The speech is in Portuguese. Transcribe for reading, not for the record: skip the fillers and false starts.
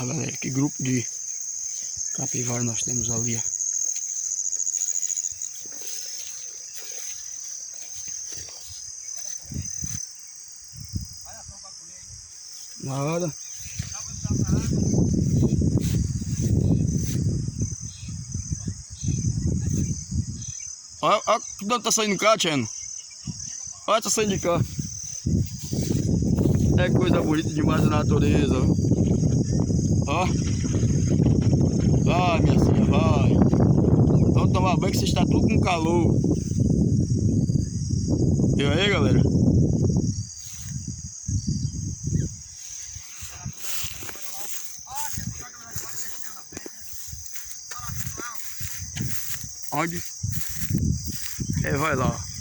Ah, galera, que grupo de capivara nós temos ali, ó. Nada. Olha que tanto tá saindo cá, Tiano. Olha, tá saindo de cá. É coisa bonita demais da natureza, ó. Vai, minha filha, vai. Então tomar banho que você está tudo com calor. Viu aí, galera? Onde? É, vai lá.